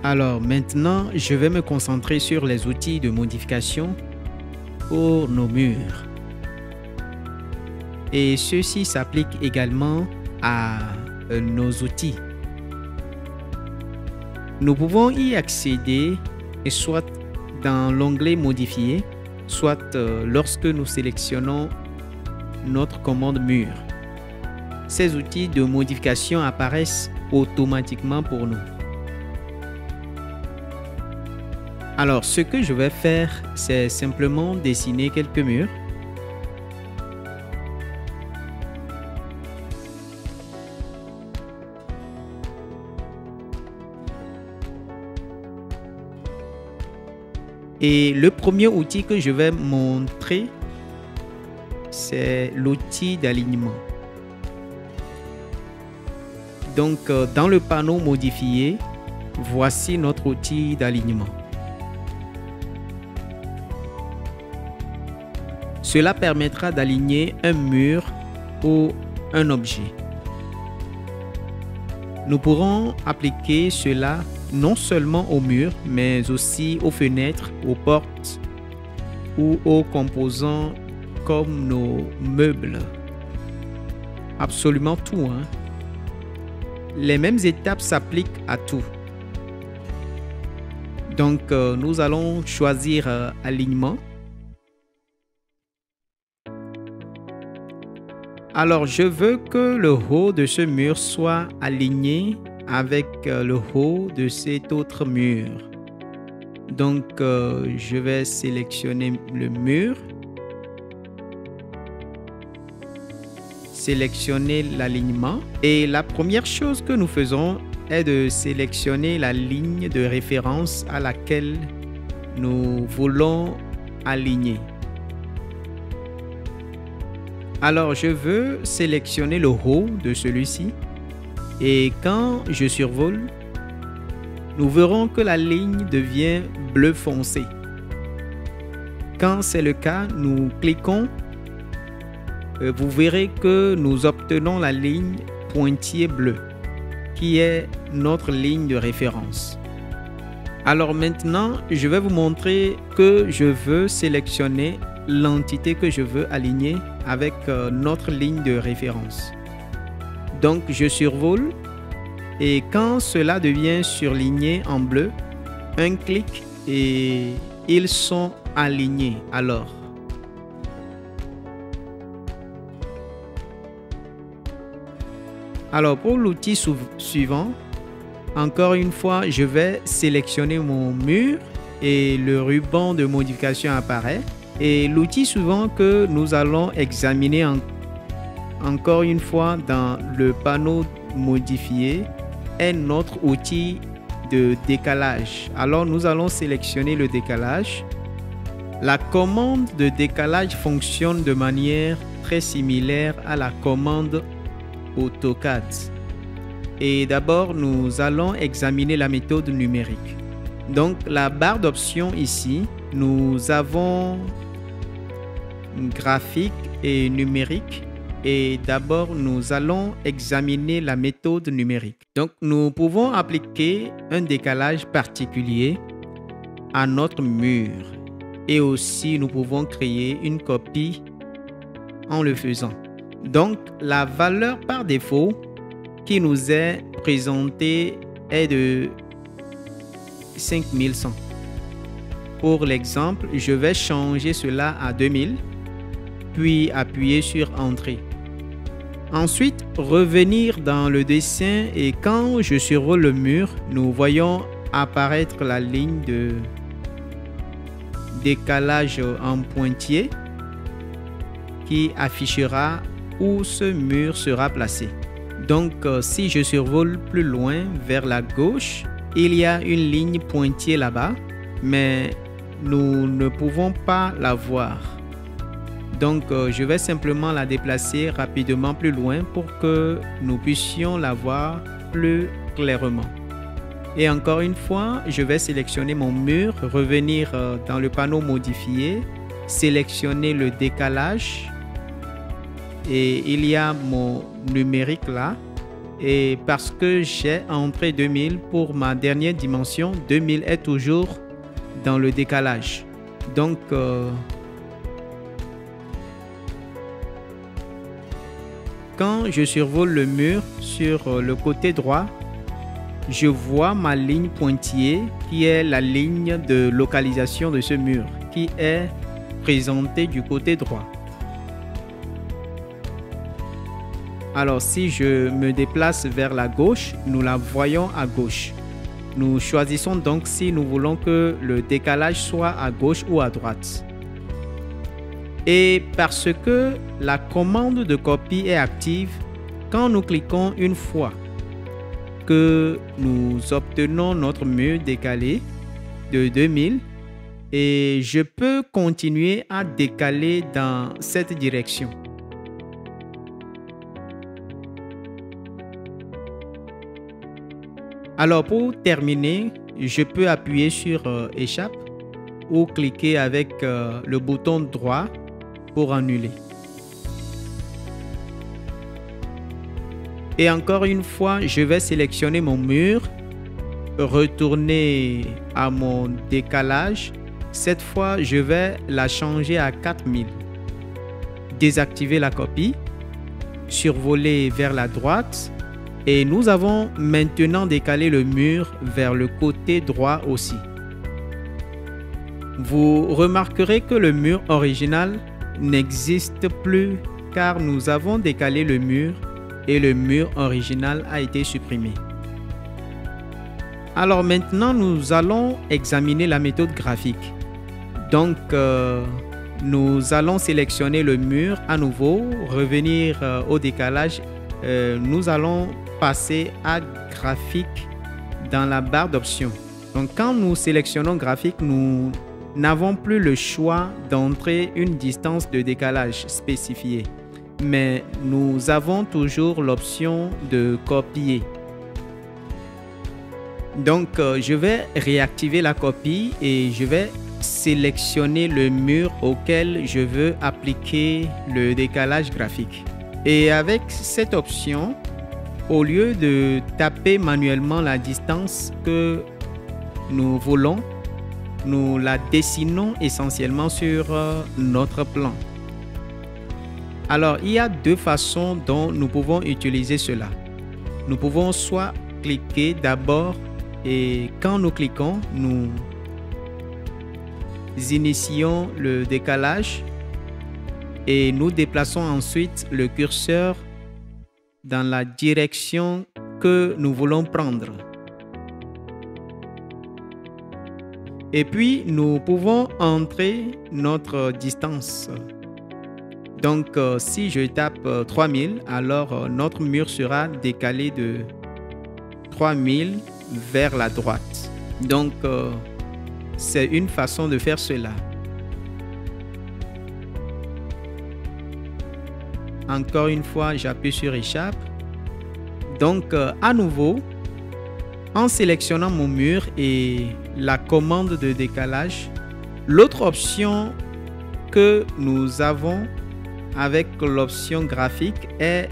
Alors maintenant, je vais me concentrer sur les outils de modification pour nos murs. Et ceci s'applique également à nos outils. Nous pouvons y accéder soit dans l'onglet modifier, soit lorsque nous sélectionnons notre commande mur. Ces outils de modification apparaissent automatiquement pour nous. Alors, ce que je vais faire, c'est simplement dessiner quelques murs. Et le premier outil que je vais montrer, c'est l'outil d'alignement. Donc, dans le panneau modifié, voici notre outil d'alignement. Cela permettra d'aligner un mur ou un objet. Nous pourrons appliquer cela non seulement aux murs, mais aussi aux fenêtres, aux portes ou aux composants comme nos meubles. Absolument tout, hein? Les mêmes étapes s'appliquent à tout. Donc, nous allons choisir alignement. Alors, je veux que le haut de ce mur soit aligné avec le haut de cet autre mur. Donc, je vais sélectionner le mur, sélectionner l'alignement. Et la première chose que nous faisons est de sélectionner la ligne de référence à laquelle nous voulons aligner. Alors, je veux sélectionner le haut de celui-ci et quand je survole, nous verrons que la ligne devient bleu foncé. Quand c'est le cas, nous cliquons. Vous verrez que nous obtenons la ligne pointillé bleu qui est notre ligne de référence. Alors maintenant, je vais vous montrer que je veux sélectionner l'entité que je veux aligner avec notre ligne de référence. Donc, je survole et quand cela devient surligné en bleu, un clic et ils sont alignés. Alors, pour l'outil suivant, encore une fois, je vais sélectionner mon mur et le ruban de modification apparaît. Et l'outil suivant que nous allons examiner encore une fois dans le panneau modifié est notre outil de décalage. Alors nous allons sélectionner le décalage. La commande de décalage fonctionne de manière très similaire à la commande AutoCAD. Et d'abord, nous allons examiner la méthode numérique. Donc la barre d'options ici, nous avons graphique et numérique et d'abord nous allons examiner la méthode numérique. Donc nous pouvons appliquer un décalage particulier à notre mur et aussi nous pouvons créer une copie en le faisant. Donc la valeur par défaut qui nous est présentée est de 5100. Pour l'exemple, je vais changer cela à 2000, puis appuyer sur Entrée. Ensuite, revenir dans le dessin et quand je survole le mur, nous voyons apparaître la ligne de décalage en pointillé qui affichera où ce mur sera placé. Donc, si je survole plus loin vers la gauche, il y a une ligne pointillée là-bas, mais nous ne pouvons pas la voir. Donc, je vais simplement la déplacer rapidement plus loin pour que nous puissions la voir plus clairement. Et encore une fois, je vais sélectionner mon mur, revenir dans le panneau modifié, sélectionner le décalage et il y a mon numérique là. Et parce que j'ai entré 2000 pour ma dernière dimension, 2000 est toujours dans le décalage. Donc, quand je survole le mur sur le côté droit, je vois ma ligne pointillée qui est la ligne de localisation de ce mur qui est présentée du côté droit. Alors si je me déplace vers la gauche, nous la voyons à gauche. Nous choisissons donc si nous voulons que le décalage soit à gauche ou à droite. Et parce que la commande de copie est active, quand nous cliquons une fois que nous obtenons notre mur décalé de 2000, et je peux continuer à décaler dans cette direction. Alors pour terminer, je peux appuyer sur Échappe ou cliquer avec le bouton droit pour annuler. Et encore une fois, je vais sélectionner mon mur, retourner à mon décalage. Cette fois, je vais la changer à 4000. Désactiver la copie, survoler vers la droite. Et nous avons maintenant décalé le mur vers le côté droit aussi. Vous remarquerez que le mur original n'existe plus car nous avons décalé le mur et le mur original a été supprimé. Alors maintenant, nous allons examiner la méthode graphique. Donc, nous allons sélectionner le mur à nouveau, revenir au décalage. Nous allons passer à graphique dans la barre d'options. Donc quand nous sélectionnons graphique, nous n'avons plus le choix d'entrer une distance de décalage spécifiée, mais nous avons toujours l'option de copier. Donc je vais réactiver la copie et je vais sélectionner le mur auquel je veux appliquer le décalage graphique. Et avec cette option, au lieu de taper manuellement la distance que nous voulons, nous la dessinons essentiellement sur notre plan. Alors, il y a deux façons dont nous pouvons utiliser cela. Nous pouvons soit cliquer d'abord et quand nous cliquons, nous initions le décalage et nous déplaçons ensuite le curseur dans la direction que nous voulons prendre. Et puis, nous pouvons entrer notre distance. Donc, si je tape 3000, alors notre mur sera décalé de 3000 vers la droite. Donc, c'est une façon de faire cela. Encore une fois, j'appuie sur Échappe. Donc, à nouveau, en sélectionnant mon mur et la commande de décalage, l'autre option que nous avons avec l'option graphique est,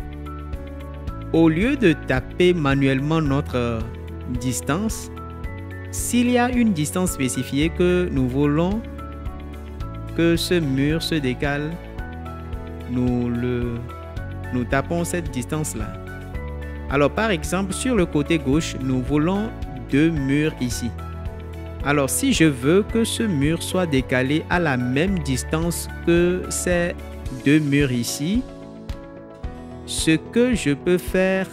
au lieu de taper manuellement notre distance, s'il y a une distance spécifiée que nous voulons que ce mur se décale, nous tapons cette distance-là. Alors, par exemple, sur le côté gauche, nous voulons deux murs ici. Alors, si je veux que ce mur soit décalé à la même distance que ces deux murs ici, ce que je peux faire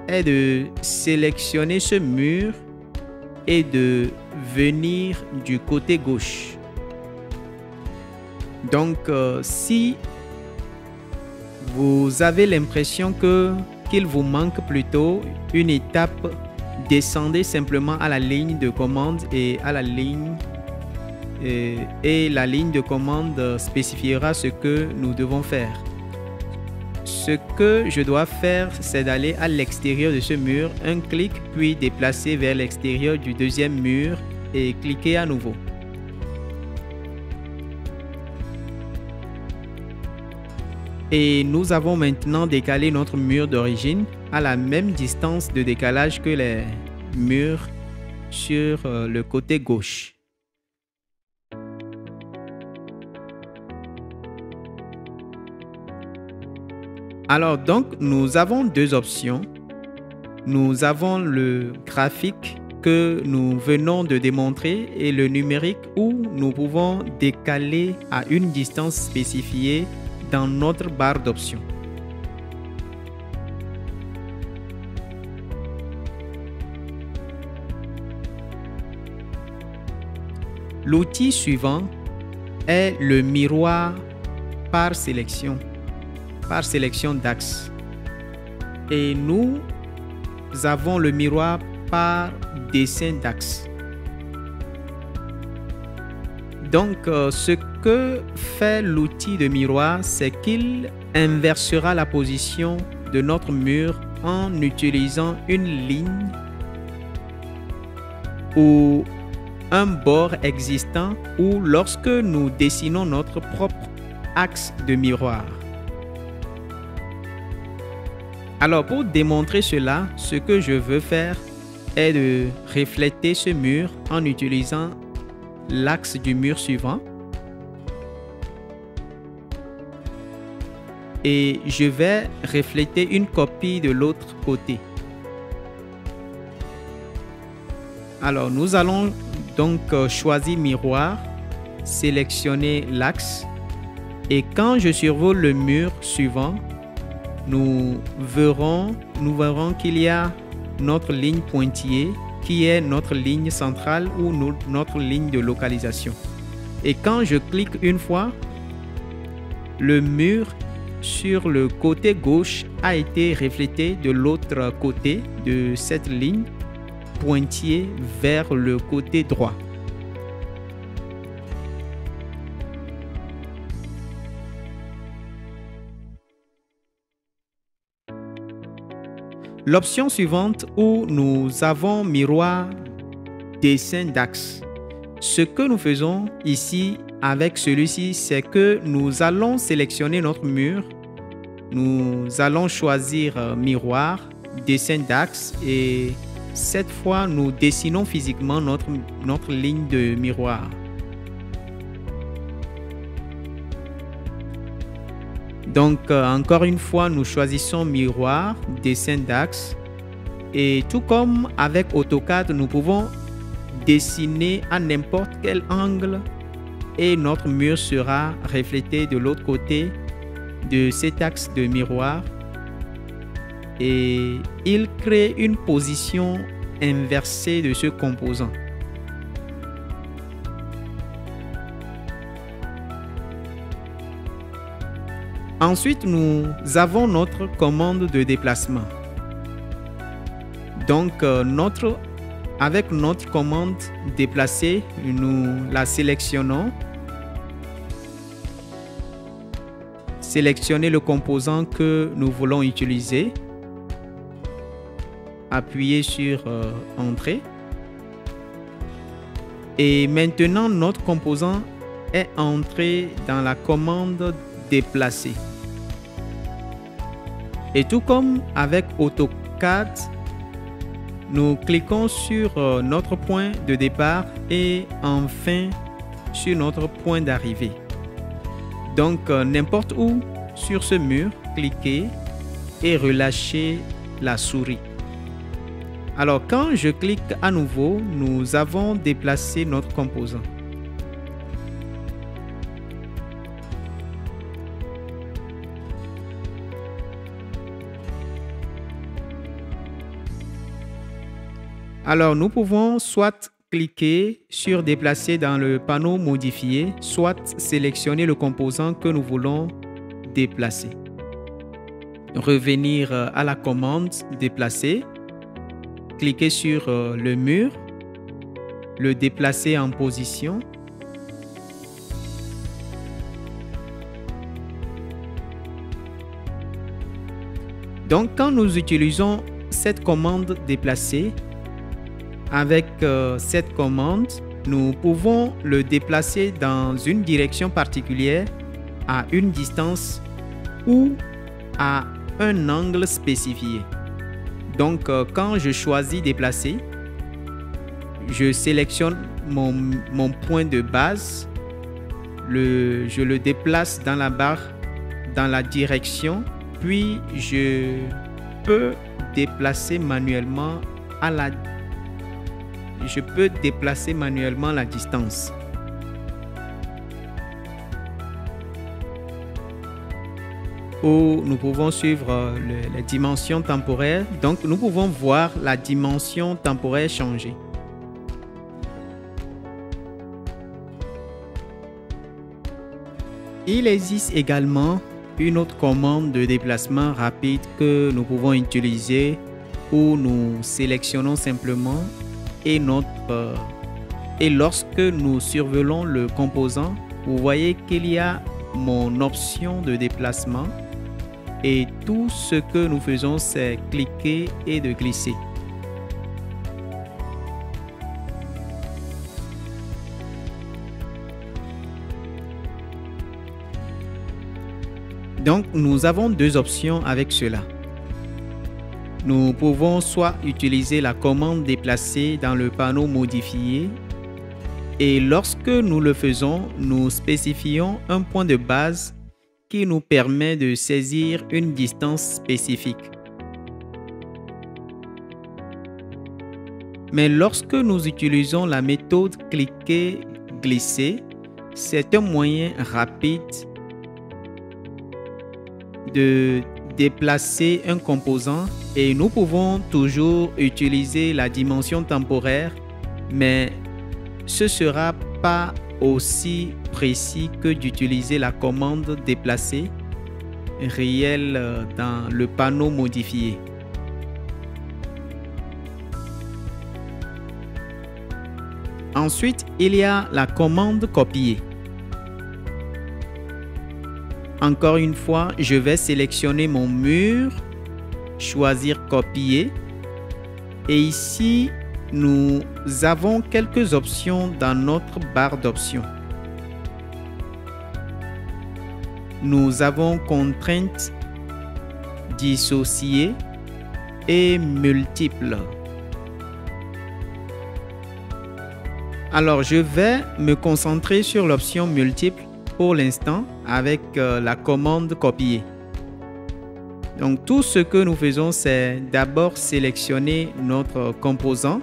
est de sélectionner ce mur et de venir du côté gauche. Donc, si vous avez l'impression qu'il vous manque plutôt une étape, descendez simplement à la ligne de commande et à la ligne la ligne de commande spécifiera ce que nous devons faire. Ce que je dois faire, c'est d'aller à l'extérieur de ce mur, un clic, puis déplacer vers l'extérieur du deuxième mur et cliquer à nouveau. Et nous avons maintenant décalé notre mur d'origine. à la même distance de décalage que les murs sur le côté gauche. Alors donc, nous avons deux options. Nous avons le graphique que nous venons de démontrer et le numérique où nous pouvons décaler à une distance spécifiée dans notre barre d'options. L'outil suivant est le miroir par sélection d'axes. Et nous avons le miroir par dessin d'axe. Donc, ce que fait l'outil de miroir, c'est qu'il inversera la position de notre mur en utilisant une ligne ou un bord existant ou lorsque nous dessinons notre propre axe de miroir. Alors, pour démontrer cela, ce que je veux faire est de refléter ce mur en utilisant l'axe du mur suivant. Et je vais refléter une copie de l'autre côté. Alors, nous allons donc choisir miroir, sélectionner l'axe. Et quand je survole le mur suivant, nous verrons qu'il y a notre ligne pointillée qui est notre ligne centrale ou notre ligne de localisation. Et quand je clique une fois, le mur sur le côté gauche a été reflété de l'autre côté de cette ligne pointillée vers le côté droit. L'option suivante où nous avons miroir dessin d'axe. Ce que nous faisons ici avec celui-ci, c'est que nous allons sélectionner notre mur. Nous allons choisir miroir, dessin d'axe et cette fois, nous dessinons physiquement notre ligne de miroir. Donc, encore une fois, nous choisissons miroir, dessin d'axe. Et tout comme avec AutoCAD, nous pouvons dessiner à n'importe quel angle et notre mur sera reflété de l'autre côté de cet axe de miroir. Et il crée une position inversée de ce composant. Ensuite, nous avons notre commande de déplacement. Donc, avec notre commande déplacer, nous la sélectionnons. Sélectionner le composant que nous voulons utiliser. Appuyez sur Entrée. Et maintenant, notre composant est entré dans la commande déplacer. Et tout comme avec AutoCAD, nous cliquons sur notre point de départ et enfin sur notre point d'arrivée. Donc, n'importe où sur ce mur, cliquez et relâchez la souris. Alors, quand je clique à nouveau, nous avons déplacé notre composant. Alors, nous pouvons soit cliquer sur déplacer dans le panneau modifier, soit sélectionner le composant que nous voulons déplacer. Revenir à la commande déplacer, cliquer sur le mur, le déplacer en position. Donc, quand nous utilisons cette commande déplacer, avec cette commande, nous pouvons le déplacer dans une direction particulière, à une distance ou à un angle spécifié. Donc, quand je choisis déplacer, je sélectionne mon point de base, je le déplace dans la barre, dans la direction, puis je peux déplacer manuellement la distance. Où nous pouvons suivre les dimensions temporaires. Donc, nous pouvons voir la dimension temporaire changer. Il existe également une autre commande de déplacement rapide que nous pouvons utiliser où nous sélectionnons simplement et lorsque nous survolons le composant, vous voyez qu'il y a mon option de déplacement et tout ce que nous faisons, c'est cliquer et de glisser. Donc, nous avons deux options avec cela. Nous pouvons soit utiliser la commande déplacer dans le panneau modifié et lorsque nous le faisons, nous spécifions un point de base qui nous permet de saisir une distance spécifique. Mais lorsque nous utilisons la méthode cliquer-glisser, c'est un moyen rapide de déplacer un composant et nous pouvons toujours utiliser la dimension temporaire, mais ce ne sera pas aussi précis que d'utiliser la commande déplacer réelle dans le panneau modifié. Ensuite, il y a la commande copier. Encore une fois, je vais sélectionner mon mur, choisir copier et ici, nous avons quelques options dans notre barre d'options. Nous avons contraintes, dissocier et multiples. Alors, je vais me concentrer sur l'option multiple pour l'instant avec la commande copier. Donc, tout ce que nous faisons, c'est d'abord sélectionner notre composant.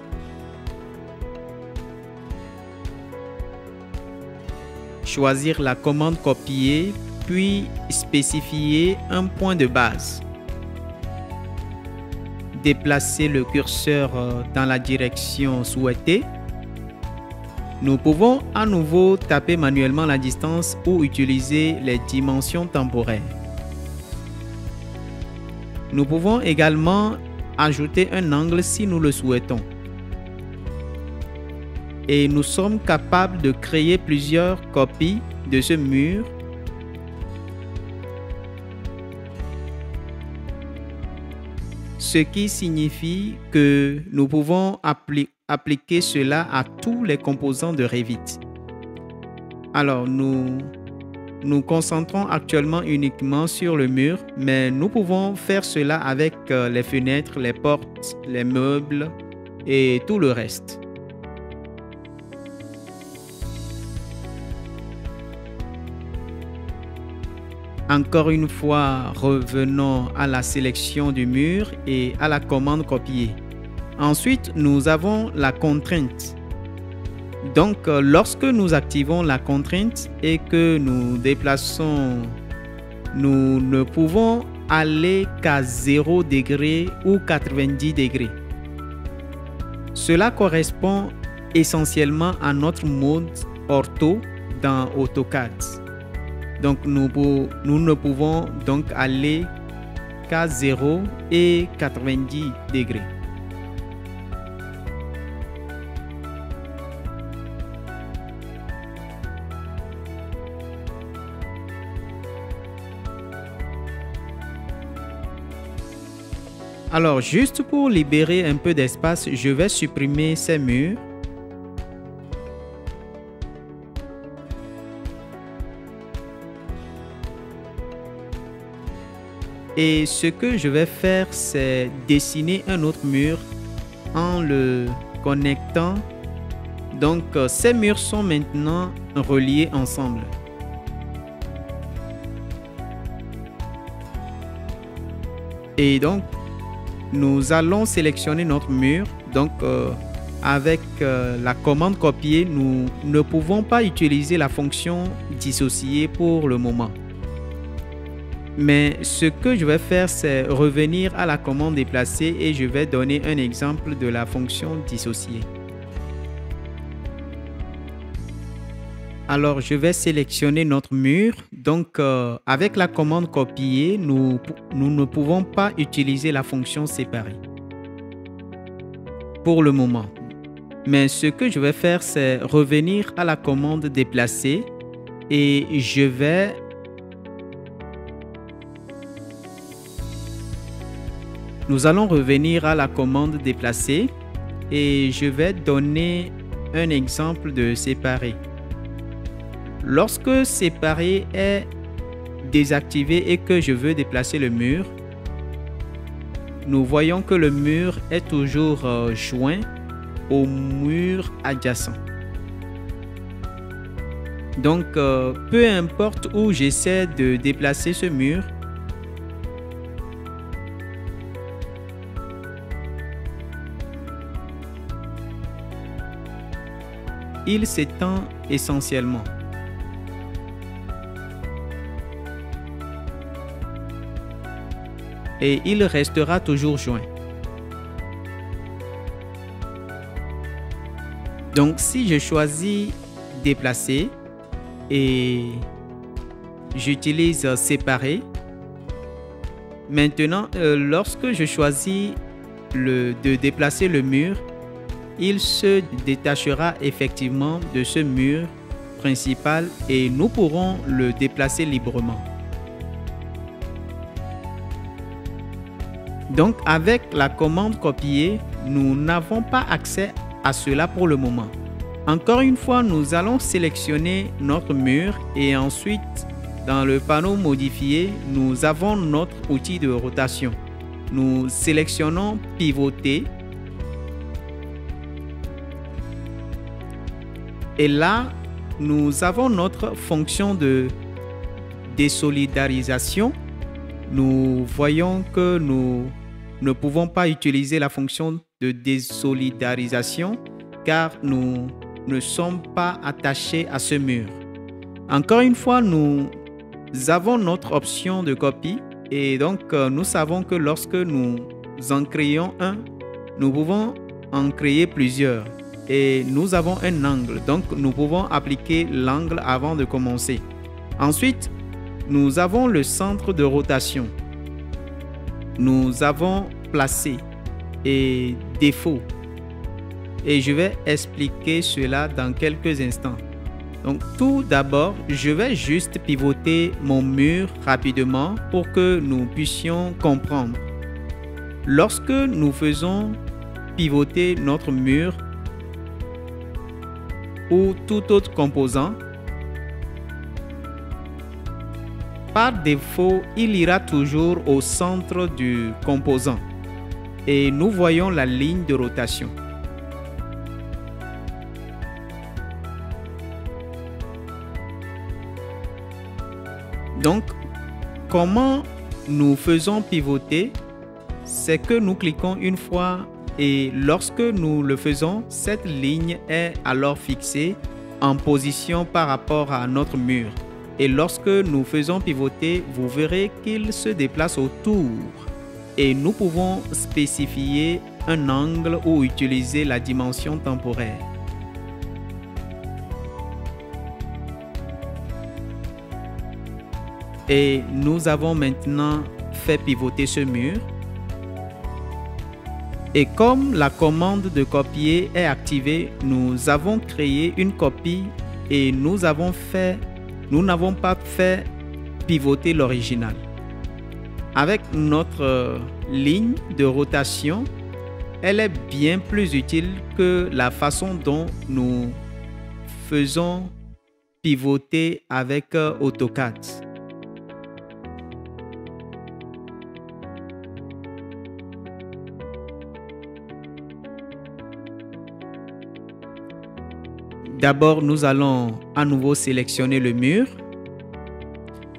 Choisir la commande copier, puis spécifier un point de base. Déplacer le curseur dans la direction souhaitée. Nous pouvons à nouveau taper manuellement la distance ou utiliser les dimensions temporaires. Nous pouvons également ajouter un angle si nous le souhaitons. Et nous sommes capables de créer plusieurs copies de ce mur. Ce qui signifie que nous pouvons appliquer cela à tous les composants de Revit. Alors, nous nous concentrons actuellement uniquement sur le mur, mais nous pouvons faire cela avec les fenêtres, les portes, les meubles et tout le reste. Encore une fois, revenons à la sélection du mur et à la commande copier. Ensuite, nous avons la contrainte. Donc, lorsque nous activons la contrainte et que nous déplaçons, nous ne pouvons aller qu'à 0 degré ou 90 degrés. Cela correspond essentiellement à notre mode ortho dans AutoCAD. Donc, nous ne pouvons donc aller qu'à 0 et 90 degrés. Alors, juste pour libérer un peu d'espace, je vais supprimer ces murs. Et ce que je vais faire, c'est dessiner un autre mur en le connectant. Donc, ces murs sont maintenant reliés ensemble. Et donc, nous allons sélectionner notre mur. Donc, avec la commande copier, nous ne pouvons pas utiliser la fonction dissocier pour le moment. Mais ce que je vais faire, c'est revenir à la commande déplacer et je vais donner un exemple de la fonction dissocier. Alors, je vais sélectionner notre mur. Donc, avec la commande copier, nous ne pouvons pas utiliser la fonction séparer pour le moment. Mais ce que je vais faire, c'est revenir à la commande déplacer et nous allons revenir à la commande déplacer et je vais donner un exemple de séparer. Lorsque séparer est désactivé et que je veux déplacer le mur, nous voyons que le mur est toujours joint au mur adjacent. Donc, peu importe où j'essaie de déplacer ce mur, il s'étend essentiellement. Et il restera toujours joint. Donc, si je choisis déplacer et j'utilise séparer, maintenant, lorsque je choisis de déplacer le mur, il se détachera effectivement de ce mur principal et nous pourrons le déplacer librement. Donc, avec la commande copier, nous n'avons pas accès à cela pour le moment. Encore une fois, nous allons sélectionner notre mur et ensuite, dans le panneau modifier, nous avons notre outil de rotation. Nous sélectionnons pivoter. Et là, nous avons notre fonction de désolidarisation. Nous voyons que nous ne pouvons pas utiliser la fonction de désolidarisation car nous ne sommes pas attachés à ce mur. Encore une fois, nous avons notre option de copie et donc nous savons que lorsque nous en créons un, nous pouvons en créer plusieurs. Et nous avons un angle, donc nous pouvons appliquer l'angle avant de commencer. Ensuite, nous avons le centre de rotation. Nous avons placé et défaut. Et je vais expliquer cela dans quelques instants. Donc tout d'abord, je vais juste pivoter mon mur rapidement pour que nous puissions comprendre. Lorsque nous faisons pivoter notre mur, ou tout autre composant, par défaut, il ira toujours au centre du composant et nous voyons la ligne de rotation. Donc, comment nous faisons pivoter? C'est que nous cliquons une fois et lorsque nous le faisons, cette ligne est alors fixée en position par rapport à notre mur. Et lorsque nous faisons pivoter, vous verrez qu'il se déplace autour. Et nous pouvons spécifier un angle ou utiliser la dimension temporaire. Et nous avons maintenant fait pivoter ce mur. Et comme la commande de copier est activée, nous avons créé une copie et nous n'avons pas fait pivoter l'original. Avec notre ligne de rotation, elle est bien plus utile que la façon dont nous faisons pivoter avec AutoCAD. D'abord, nous allons à nouveau sélectionner le mur,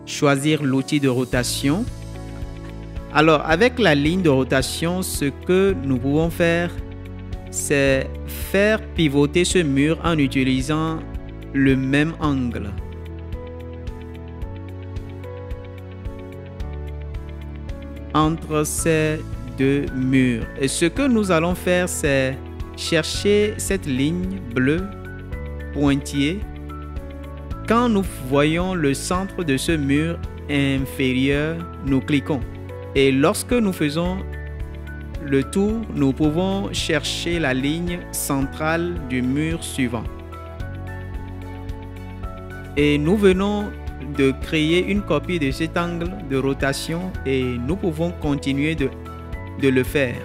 choisir l'outil de rotation. Alors, avec la ligne de rotation, ce que nous pouvons faire, c'est faire pivoter ce mur en utilisant le même angle. Entre ces deux murs. Et ce que nous allons faire, c'est chercher cette ligne bleue pointillée. Quand nous voyons le centre de ce mur inférieur, nous cliquons. Et lorsque nous faisons le tour, nous pouvons chercher la ligne centrale du mur suivant. Et nous venons de créer une copie de cet angle de rotation et nous pouvons continuer de le faire.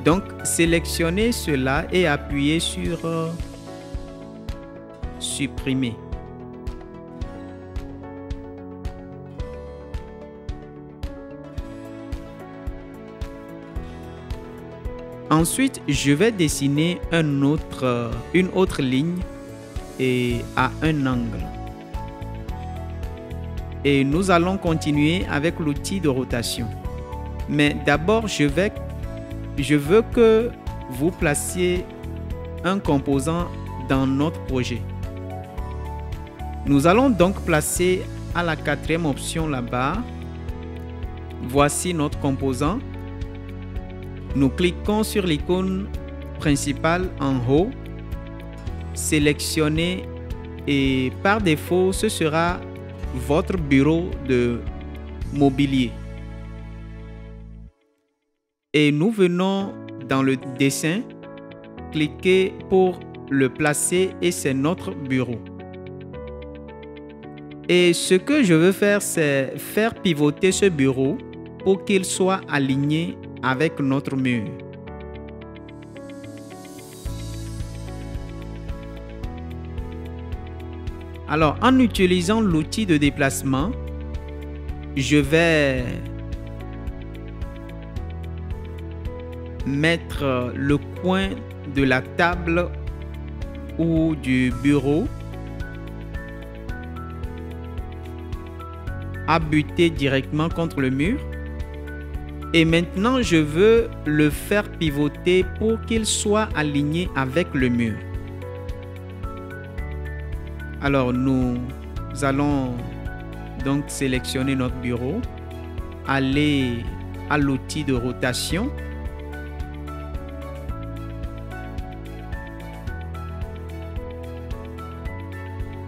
Donc, sélectionnez cela et appuyez sur supprimer. Ensuite, je vais dessiner une autre ligne et à un angle. Et nous allons continuer avec l'outil de rotation. Mais d'abord, je veux que vous placiez un composant dans notre projet. Nous allons donc placer à la 4e option là-bas. Voici notre composant. Nous cliquons sur l'icône principale en haut, sélectionnez et par défaut, ce sera votre bureau de mobilier. Et nous venons dans le dessin, cliquez pour le placer et c'est notre bureau. Et ce que je veux faire, c'est faire pivoter ce bureau pour qu'il soit aligné avec notre mur. Alors, en utilisant l'outil de déplacement, je vais mettre le coin de la table ou du bureau à buter directement contre le mur. Et maintenant, je veux le faire pivoter pour qu'il soit aligné avec le mur. Alors, nous allons donc sélectionner notre bureau, aller à l'outil de rotation.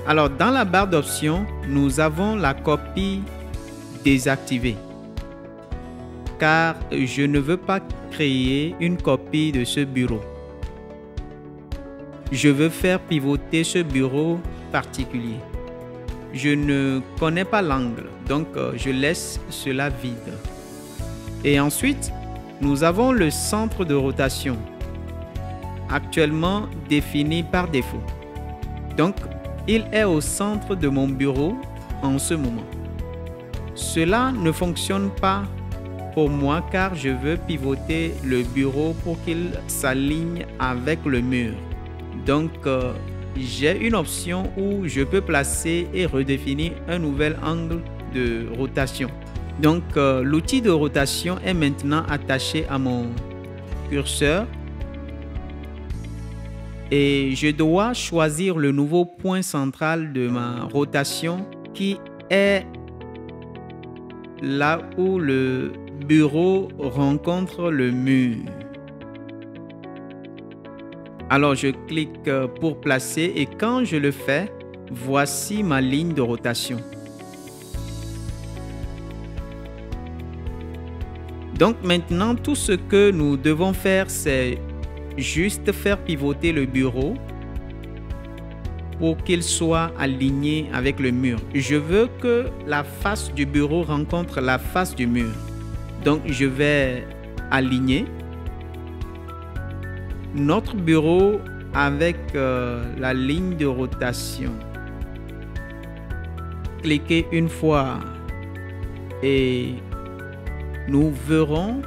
Alors, dans la barre d'options, nous avons la copie désactivée. Car je ne veux pas créer une copie de ce bureau. Je veux faire pivoter ce bureau particulier. Je ne connais pas l'angle, donc je laisse cela vide. Et ensuite, nous avons le centre de rotation, actuellement défini par défaut. Donc, il est au centre de mon bureau en ce moment. Cela ne fonctionne pas pour moi car je veux pivoter le bureau pour qu'il s'aligne avec le mur. Donc, j'ai une option où je peux placer et redéfinir un nouvel angle de rotation. Donc, l'outil de rotation est maintenant attaché à mon curseur et je dois choisir le nouveau point central de ma rotation qui est là où le bureau rencontre le mur. Alors, je clique pour placer et quand je le fais, voici ma ligne de rotation. Donc maintenant, tout ce que nous devons faire, c'est juste faire pivoter le bureau pour qu'il soit aligné avec le mur. Je veux que la face du bureau rencontre la face du mur. Donc, je vais aligner notre bureau avec la ligne de rotation. Cliquez une fois et nous verrons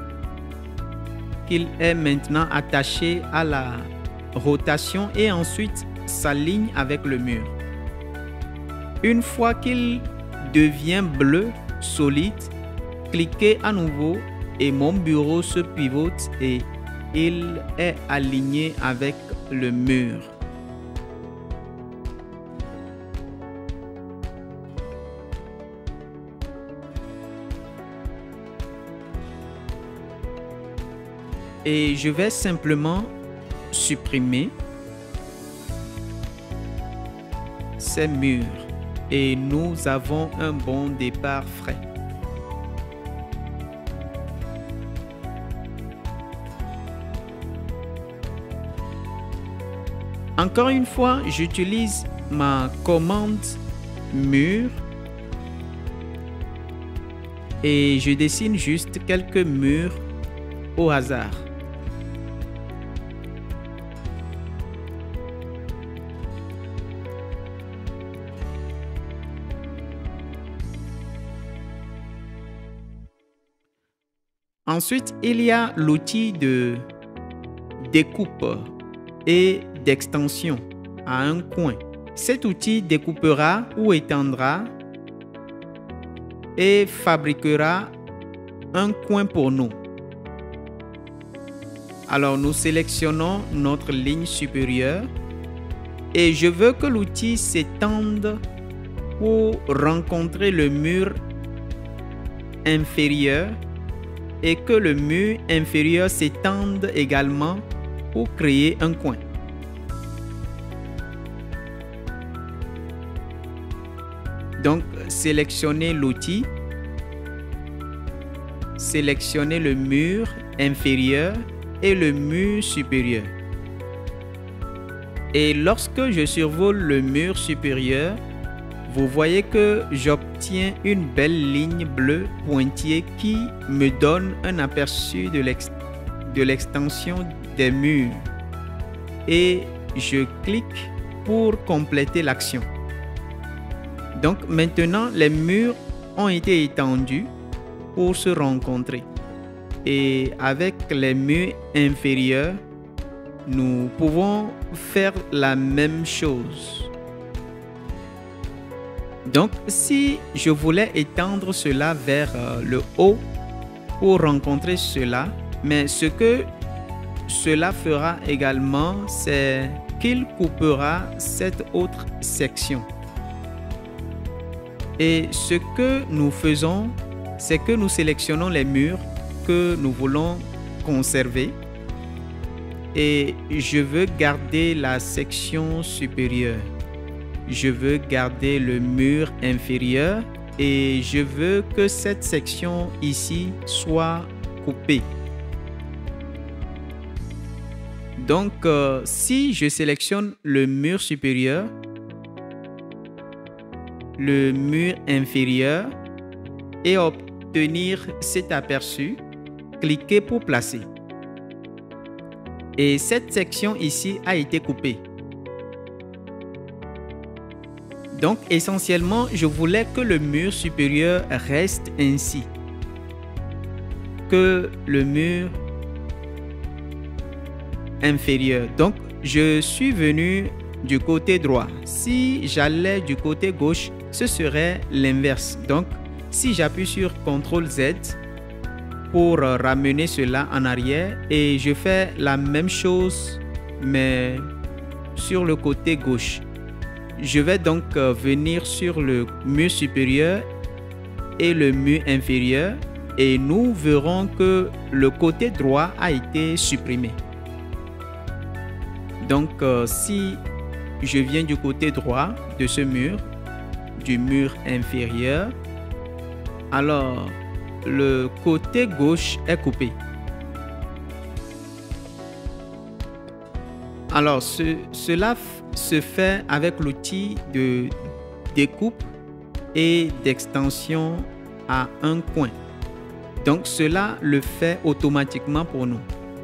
qu'il est maintenant attaché à la rotation et ensuite s'aligne avec le mur. Une fois qu'il devient bleu solide, cliquez à nouveau et mon bureau se pivote et il est aligné avec le mur. Et je vais simplement supprimer ces murs et nous avons un bon départ frais. Encore une fois, j'utilise ma commande mur et je dessine juste quelques murs au hasard. Ensuite, il y a l'outil de découpe et d'extension à un coin. Cet outil découpera ou étendra et fabriquera un coin pour nous. Alors, nous sélectionnons notre ligne supérieure et je veux que l'outil s'étende pour rencontrer le mur inférieur et que le mur inférieur s'étende également pour créer un coin. Donc, sélectionnez l'outil, sélectionnez le mur inférieur et le mur supérieur. Et lorsque je survole le mur supérieur, vous voyez que j'obtiens une belle ligne bleue pointillée qui me donne un aperçu de l'extension des murs. Et je clique pour compléter l'action. Donc maintenant, les murs ont été étendus pour se rencontrer. Et avec les murs inférieurs, nous pouvons faire la même chose. Donc, si je voulais étendre cela vers le haut pour rencontrer cela, mais ce que cela fera également, c'est qu'il coupera cette autre section. Et ce que nous faisons, c'est que nous sélectionnons les murs que nous voulons conserver et je veux garder la section supérieure. Je veux garder le mur inférieur et je veux que cette section ici soit coupée. Donc, si je sélectionne le mur supérieur, le mur inférieur et obtenir cet aperçu, cliquez pour placer. Et cette section ici a été coupée. Donc, essentiellement, je voulais que le mur supérieur reste ainsi. Que le mur inférieur. Donc, je suis venu du côté droit. Si j'allais du côté gauche, ce serait l'inverse. Donc, si j'appuie sur CTRL Z pour ramener cela en arrière et je fais la même chose, mais sur le côté gauche. Je vais donc venir sur le mur supérieur et le mur inférieur et nous verrons que le côté droit a été supprimé. Donc, si je viens du côté droit de ce mur, du mur inférieur, alors le côté gauche est coupé. Alors, cela se fait avec l'outil de découpe et d'extension à un coin. Donc, cela le fait automatiquement pour nous.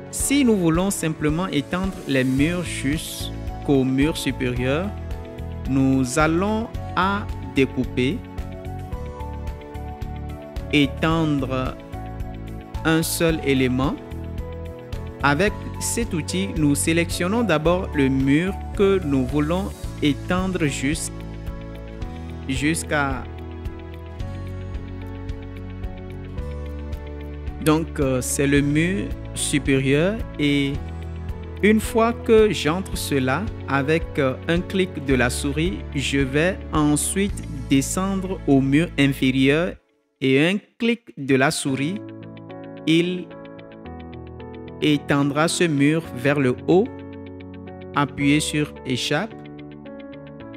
Si nous voulons simplement étendre les murs jusqu'au mur supérieur, nous allons à découper, étendre un seul élément. Avec cet outil, nous sélectionnons d'abord le mur que nous voulons étendre jusqu'à... Donc, c'est le mur supérieur et une fois que j'entre cela avec un clic de la souris, je vais ensuite descendre au mur inférieur et un clic de la souris, il étendra ce mur vers le haut. Appuyez sur échappe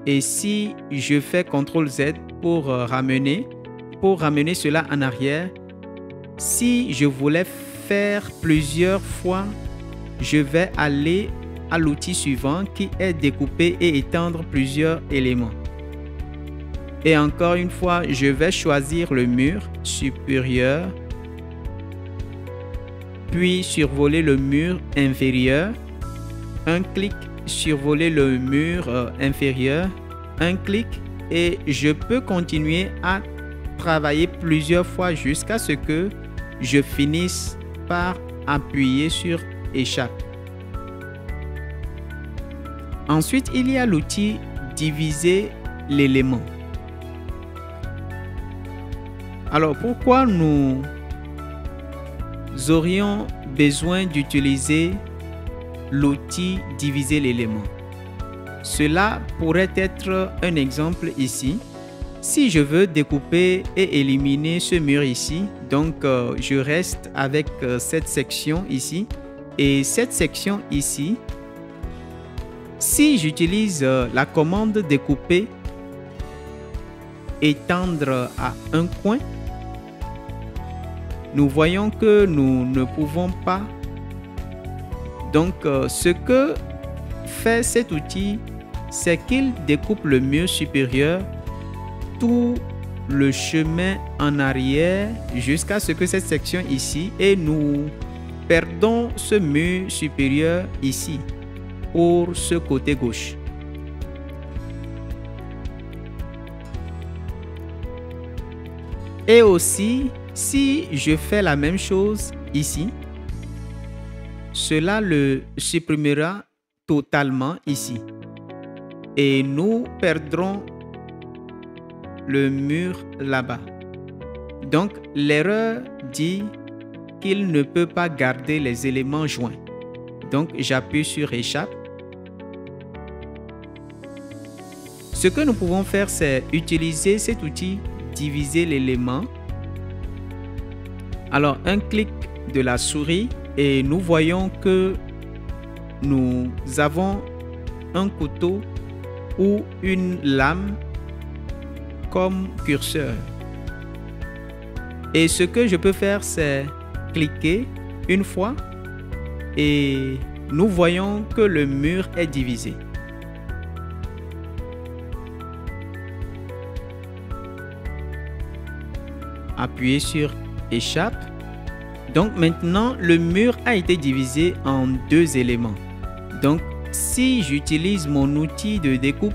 et si je fais CTRL Z pour ramener cela en arrière, si je voulais faire plusieurs fois, je vais aller à l'outil suivant qui est découper et étendre plusieurs éléments. Et encore une fois, je vais choisir le mur supérieur, puis survoler le mur inférieur, un clic, survoler le mur inférieur, un clic et je peux continuer à travailler plusieurs fois jusqu'à ce que je finisse par appuyer sur échappe. Ensuite, il y a l'outil diviser l'élément. Alors, pourquoi nous aurions besoin d'utiliser l'outil diviser l'élément? Cela pourrait être un exemple ici. Si je veux découper et éliminer ce mur ici, donc je reste avec cette section ici et cette section ici. Si j'utilise la commande découper, étendre à un coin, nous voyons que nous ne pouvons pas. Donc, ce que fait cet outil, c'est qu'il découpe le mur supérieur tout le chemin en arrière jusqu'à ce que cette section ici et nous perdons ce mur supérieur ici pour ce côté gauche. Et aussi, si je fais la même chose ici, cela le supprimera totalement ici. Et nous perdrons le mur là-bas. Donc, l'erreur dit qu'il ne peut pas garder les éléments joints. Donc, j'appuie sur échappe. Ce que nous pouvons faire, c'est utiliser cet outil diviser l'élément. Alors, un clic de la souris et nous voyons que nous avons un couteau ou une lame comme curseur. Et ce que je peux faire, c'est cliquer une fois et nous voyons que le mur est divisé. Appuyez sur échappe. Donc maintenant, le mur a été divisé en deux éléments. Donc, si j'utilise mon outil de découpe,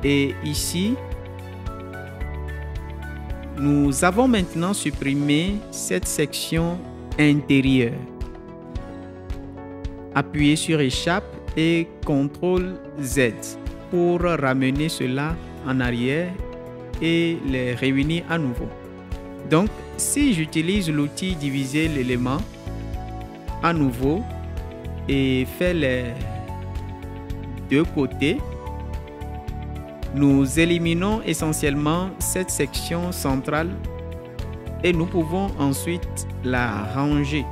et ici, nous avons maintenant supprimé cette section intérieure. Appuyez sur échappe et CTRL Z pour ramener cela en arrière et les réunir à nouveau. Donc, si j'utilise l'outil diviser l'élément à nouveau et fait les deux côtés, nous éliminons essentiellement cette section centrale et nous pouvons ensuite la ranger.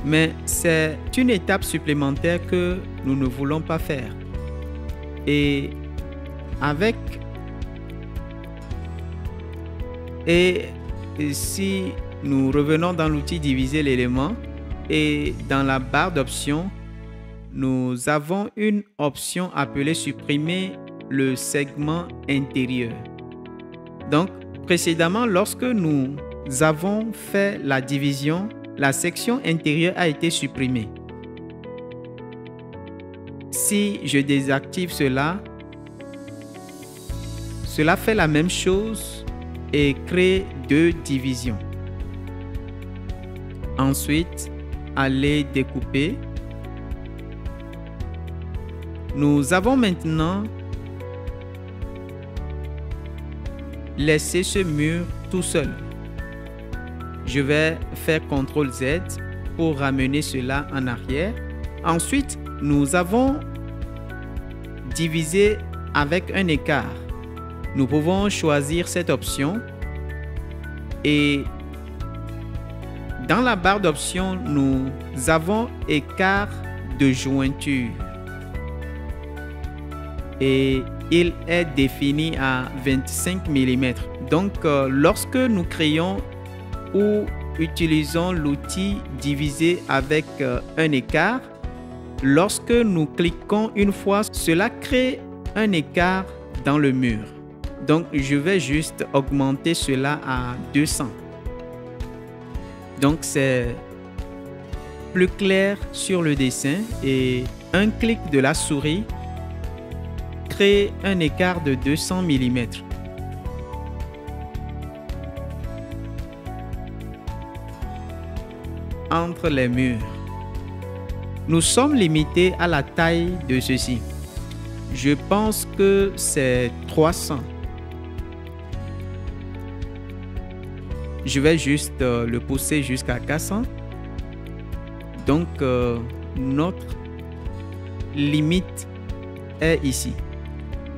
Mais c'est une étape supplémentaire que nous ne voulons pas faire. Et si nous revenons dans l'outil diviser l'élément et dans la barre d'options, nous avons une option appelée supprimer le segment intérieur. Donc, précédemment, lorsque nous avons fait la division, la section intérieure a été supprimée. Si je désactive cela, cela fait la même chose et crée deux divisions. Ensuite, allez découper. Nous avons maintenant laissé ce mur tout seul. Je vais faire CTRL Z pour ramener cela en arrière. Ensuite, nous avons divisé avec un écart. Nous pouvons choisir cette option et dans la barre d'options, nous avons écart de jointure et il est défini à 25 mm. Donc, lorsque nous créons ou utilisons l'outil diviser avec un écart, lorsque nous cliquons une fois, cela crée un écart dans le mur. Donc, je vais juste augmenter cela à 200. Donc, c'est plus clair sur le dessin et un clic de la souris crée un écart de 200 mm. Entre les murs. Nous sommes limités à la taille de ceci. Je pense que c'est 300. Je vais juste le pousser jusqu'à 400. Donc, notre limite est ici.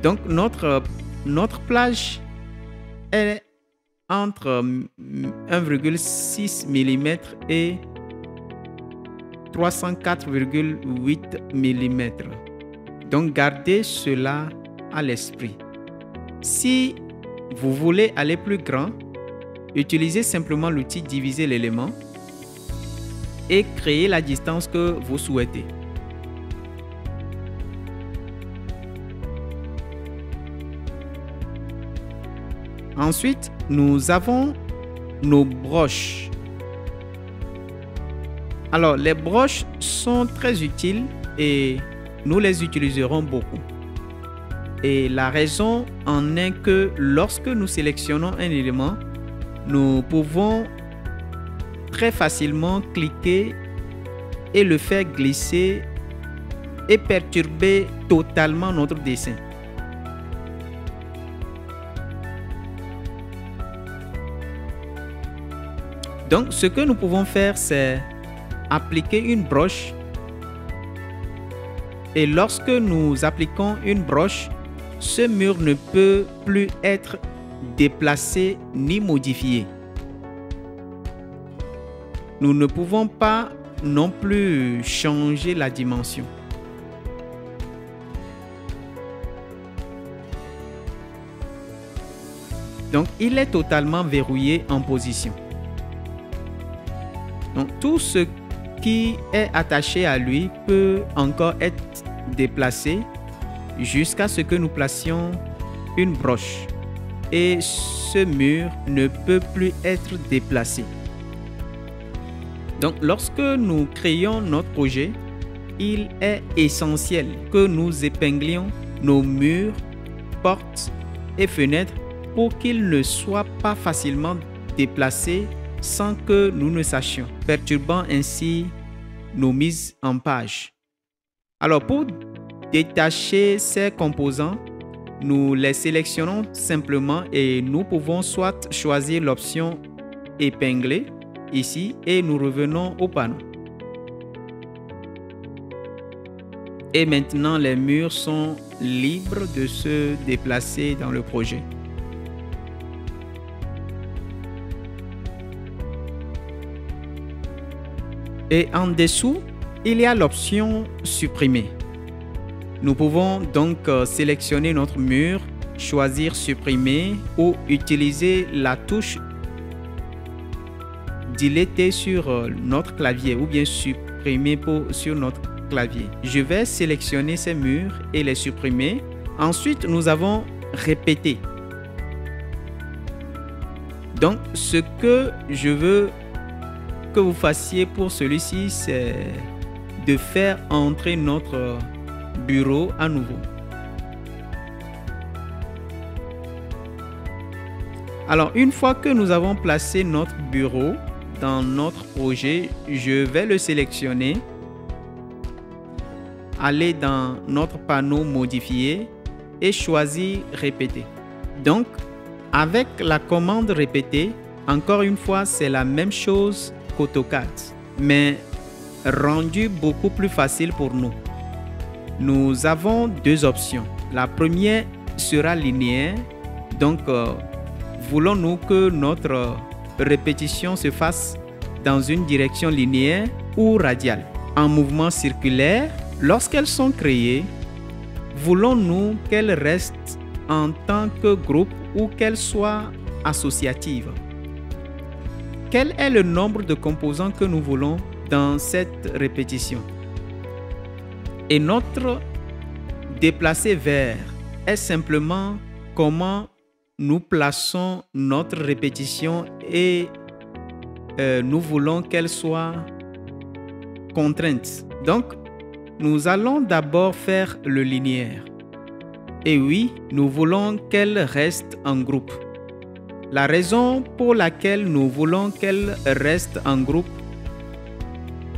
Donc, notre plage est entre 1,6 mm et 304,8 mm. Donc, gardez cela à l'esprit. Si vous voulez aller plus grand, utilisez simplement l'outil diviser l'élément et créez la distance que vous souhaitez. Ensuite, nous avons nos broches. Alors, les broches sont très utiles et nous les utiliserons beaucoup. Et la raison en est que lorsque nous sélectionnons un élément, nous pouvons très facilement cliquer et le faire glisser et perturber totalement notre dessin. Donc, ce que nous pouvons faire, c'est appliquer une broche. Et lorsque nous appliquons une broche, ce mur ne peut plus être déplacé ni modifié. Nous ne pouvons pas non plus changer la dimension. Donc, il est totalement verrouillé en position. Donc, tout ce qui est attaché à lui peut encore être déplacé jusqu'à ce que nous placions une broche. Et ce mur ne peut plus être déplacé. Donc, lorsque nous créons notre projet, il est essentiel que nous épinglions nos murs, portes et fenêtres pour qu'ils ne soient pas facilement déplacés sans que nous ne sachions, perturbant ainsi nos mises en page. Alors, pour détacher ces composants, nous les sélectionnons simplement et nous pouvons soit choisir l'option épingler ici et nous revenons au panneau. Et maintenant, les murs sont libres de se déplacer dans le projet. Et en dessous, il y a l'option supprimer. Nous pouvons donc sélectionner notre mur, choisir supprimer ou utiliser la touche delete sur notre clavier ou bien supprimer sur notre clavier. Je vais sélectionner ces murs et les supprimer. Ensuite, nous avons répéter. Donc, ce que je veux que vous fassiez pour celui-ci, c'est de faire entrer notre bureau à nouveau. Alors, une fois que nous avons placé notre bureau dans notre projet, je vais le sélectionner, aller dans notre panneau modifier et choisir répéter. Donc, avec la commande répéter, encore une fois, c'est la même chose qu'AutoCAD, mais rendu beaucoup plus facile pour nous. Nous avons deux options. La première sera linéaire, donc voulons-nous que notre répétition se fasse dans une direction linéaire ou radiale. En mouvement circulaire, lorsqu'elles sont créées, voulons-nous qu'elles restent en tant que groupe ou qu'elles soient associatives? Quel est le nombre de composants que nous voulons dans cette répétition? Et notre déplacer vers est simplement comment nous plaçons notre répétition et nous voulons qu'elle soit contrainte. Donc, nous allons d'abord faire le linéaire. Et oui, nous voulons qu'elle reste en groupe. La raison pour laquelle nous voulons qu'elle reste en groupe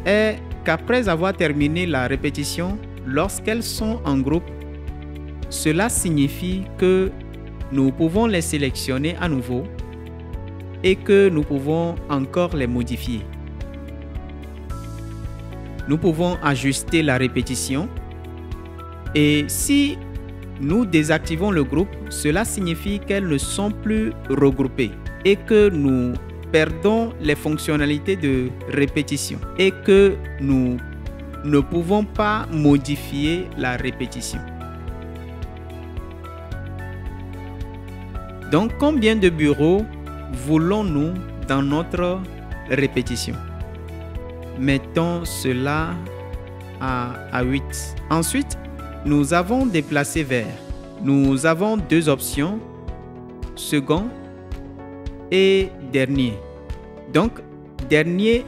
est qu'après avoir terminé la répétition, lorsqu'elles sont en groupe, cela signifie que nous pouvons les sélectionner à nouveau et que nous pouvons encore les modifier. Nous pouvons ajuster la répétition et si nous désactivons le groupe, cela signifie qu'elles ne sont plus regroupées et que nous perdons les fonctionnalités de répétition et que nous ne pouvons pas modifier la répétition. Donc, combien de bureaux voulons-nous dans notre répétition? Mettons cela à 8. Ensuite, nous avons déplacé vers. Nous avons deux options, second et dernier. Donc, dernier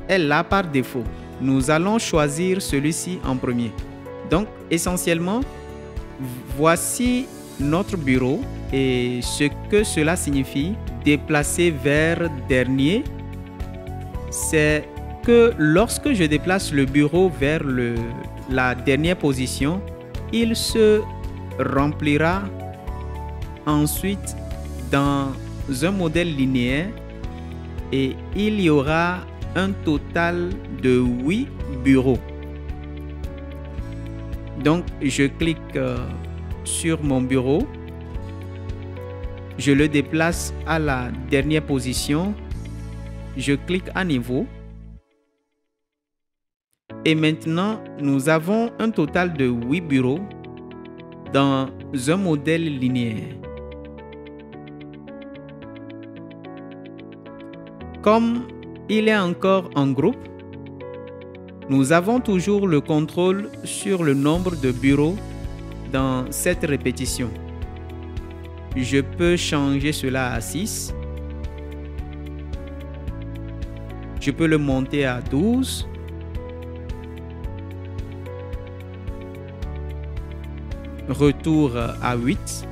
est là par défaut. Nous allons choisir celui-ci en premier. Donc, essentiellement, voici notre bureau et ce que cela signifie, déplacer vers dernier, c'est que lorsque je déplace le bureau vers la dernière position, il se remplira ensuite dans un modèle linéaire et il y aura un total de 8 bureaux. Donc, je clique sur mon bureau, je le déplace à la dernière position, je clique à niveau et maintenant nous avons un total de 8 bureaux dans un modèle linéaire. Comme il est encore en groupe, nous avons toujours le contrôle sur le nombre de bureaux dans cette répétition. Je peux changer cela à 6. Je peux le monter à 12. Retour à 8.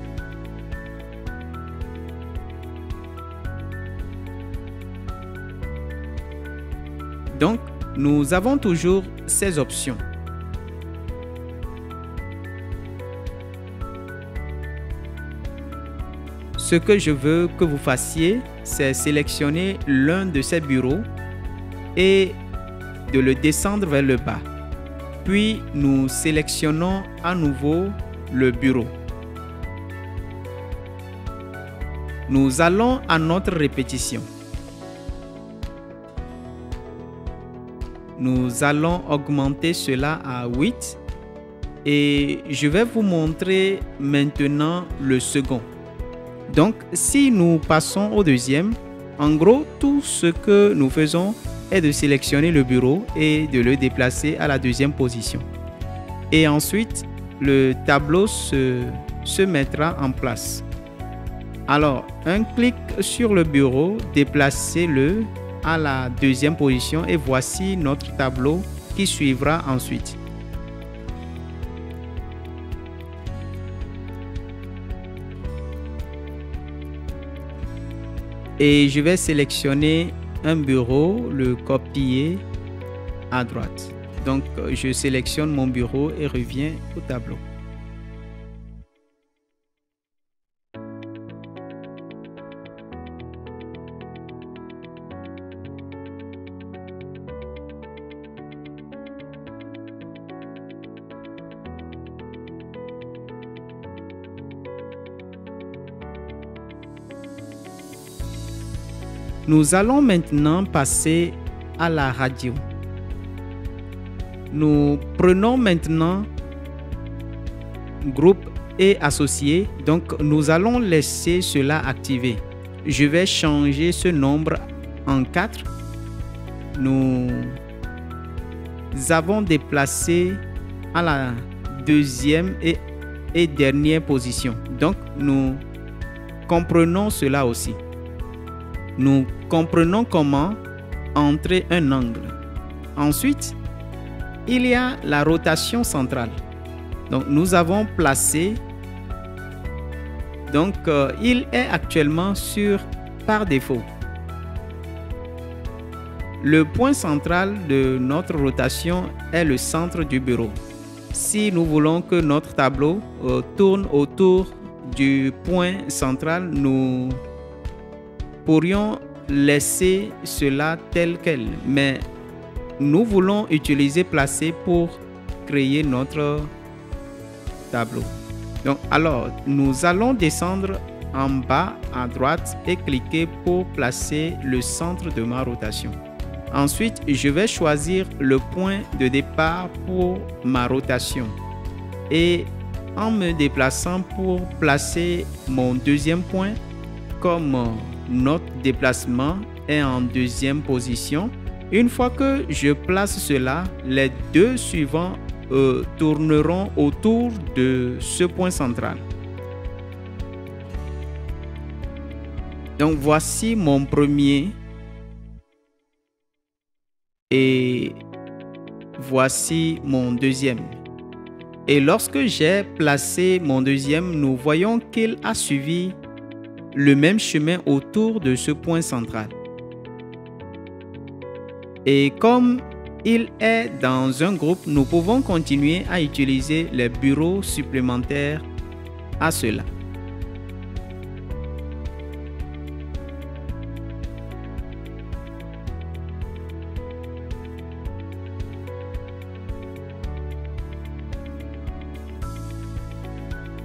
Donc, nous avons toujours ces options. Ce que je veux que vous fassiez, c'est sélectionner l'un de ces bureaux et de le descendre vers le bas. Puis, nous sélectionnons à nouveau le bureau. Nous allons à notre répétition. Nous allons augmenter cela à 8 et je vais vous montrer maintenant le second. Donc, si nous passons au deuxième, en gros, tout ce que nous faisons est de sélectionner le bureau et de le déplacer à la deuxième position. Et ensuite, le tableau se mettra en place. Alors, un clic sur le bureau, déplacez-le à la deuxième position et voici notre tableau qui suivra ensuite. Et je vais sélectionner un bureau, le copier à droite. Donc, je sélectionne mon bureau et reviens au tableau. Nous allons maintenant passer à la radio. Nous prenons maintenant groupe et associé. Donc, nous allons laisser cela activé. Je vais changer ce nombre en 4. Nous avons déplacé à la deuxième et dernière position. Donc, nous comprenons cela aussi. Nous comprenons comment entrer un angle. Ensuite, il y a la rotation centrale. Donc, nous avons placé. Donc, il est actuellement par défaut. Le point central de notre rotation est le centre du bureau. Si nous voulons que notre tableau tourne autour du point central, nous pourrions laisser cela tel quel, mais nous voulons utiliser placer pour créer notre tableau. Donc, alors, nous allons descendre en bas à droite et cliquer pour placer le centre de ma rotation. Ensuite, je vais choisir le point de départ pour ma rotation et en me déplaçant pour placer mon deuxième point, comme notre déplacement est en deuxième position. Une fois que je place cela, les deux suivants tourneront autour de ce point central. Donc, voici mon premier et voici mon deuxième. Et lorsque j'ai placé mon deuxième, nous voyons qu'il a suivi le même chemin autour de ce point central. Et comme il est dans un groupe, nous pouvons continuer à utiliser les bureaux supplémentaires à cela.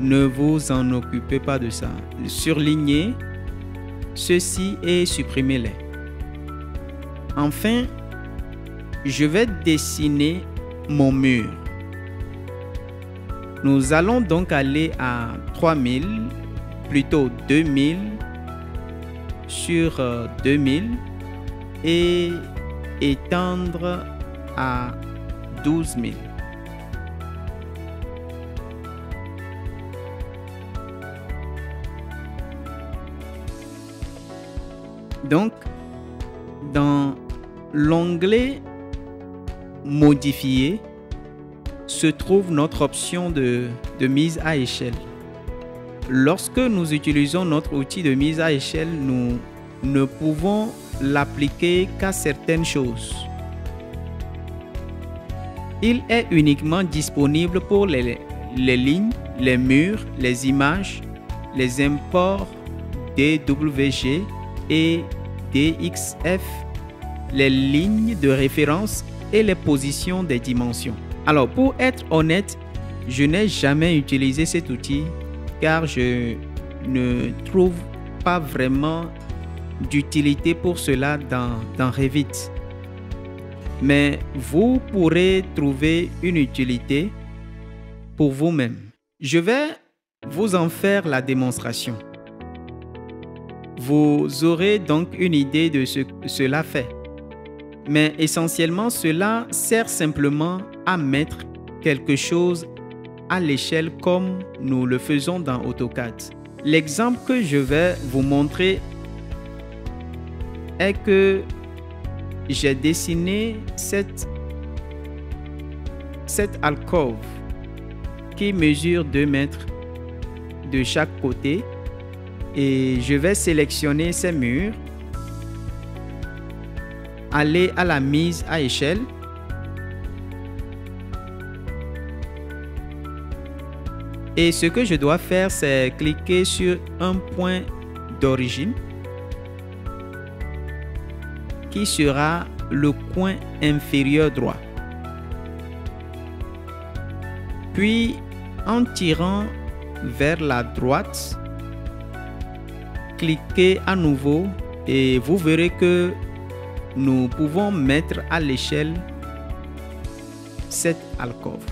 Ne vous en occupez pas de ça. Surlignez ceci et supprimez-les. Enfin, je vais dessiner mon mur. Nous allons donc aller à 3000, plutôt 2000 sur 2000 et étendre à 12 000. Donc, dans l'onglet Modifier se trouve notre option de mise à échelle. Lorsque nous utilisons notre outil de mise à échelle, nous ne pouvons l'appliquer qu'à certaines choses. Il est uniquement disponible pour les lignes, les murs, les images, les imports DWG et DXF, les lignes de référence et les positions des dimensions. Alors, pour être honnête, je n'ai jamais utilisé cet outil car je ne trouve pas vraiment d'utilité pour cela dans Revit. Mais vous pourrez trouver une utilité pour vous-même. Je vais vous en faire la démonstration. Vous aurez donc une idée de ce que cela fait. Mais essentiellement, cela sert simplement à mettre quelque chose à l'échelle comme nous le faisons dans AutoCAD. L'exemple que je vais vous montrer est que j'ai dessiné cette alcôve qui mesure 2 mètres de chaque côté et je vais sélectionner ces murs aller à la mise à échelle. Et ce que je dois faire, c'est cliquer sur un point d'origine qui sera le coin inférieur droit. Puis, en tirant vers la droite, cliquez à nouveau et vous verrez que nous pouvons mettre à l'échelle cette alcôve.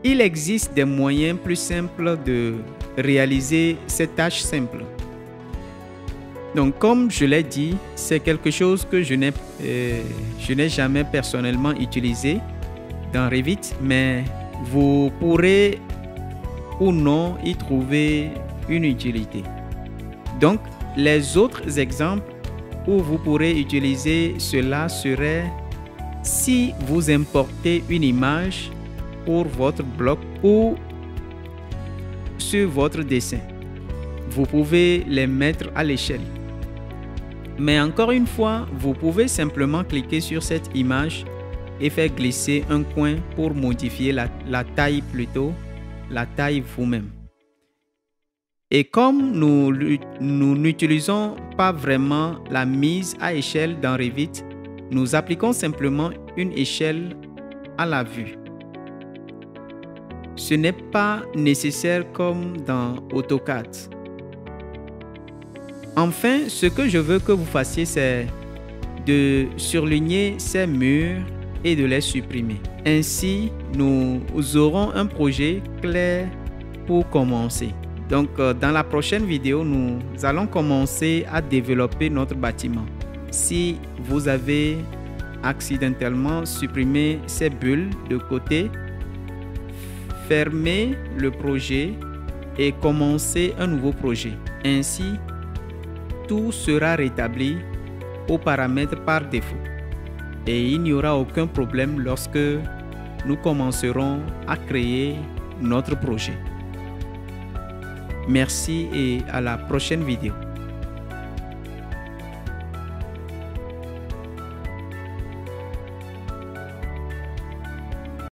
Il existe des moyens plus simples de réaliser cette tâche simple. Donc, comme je l'ai dit, c'est quelque chose que je n'ai jamais personnellement utilisé dans Revit, mais vous pourrez ou non y trouver une utilité. Donc, les autres exemples où vous pourrez utiliser cela seraient si vous importez une image pour votre bloc ou sur votre dessin. Vous pouvez les mettre à l'échelle. Mais encore une fois, vous pouvez simplement cliquer sur cette image et faire glisser un coin pour modifier la taille la taille vous-même. Et comme nous n'utilisons pas vraiment la mise à échelle dans Revit, nous appliquons simplement une échelle à la vue. Ce n'est pas nécessaire comme dans AutoCAD. Enfin, ce que je veux que vous fassiez, c'est de surligner ces murs et de les supprimer. Ainsi, nous aurons un projet clair pour commencer. Donc, dans la prochaine vidéo, nous allons commencer à développer notre bâtiment. Si vous avez accidentellement supprimé ces bulles de côté, fermez le projet et commencez un nouveau projet. Ainsi, tout sera rétabli aux paramètres par défaut. Et il n'y aura aucun problème lorsque nous commencerons à créer notre projet. Merci et à la prochaine vidéo.